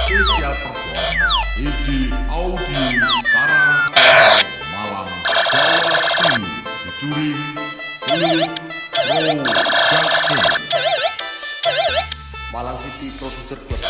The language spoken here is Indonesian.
Spesial perform Edi Audio Karang Malang Jawa Timur featuring Kulit Production Malang City Producer Club.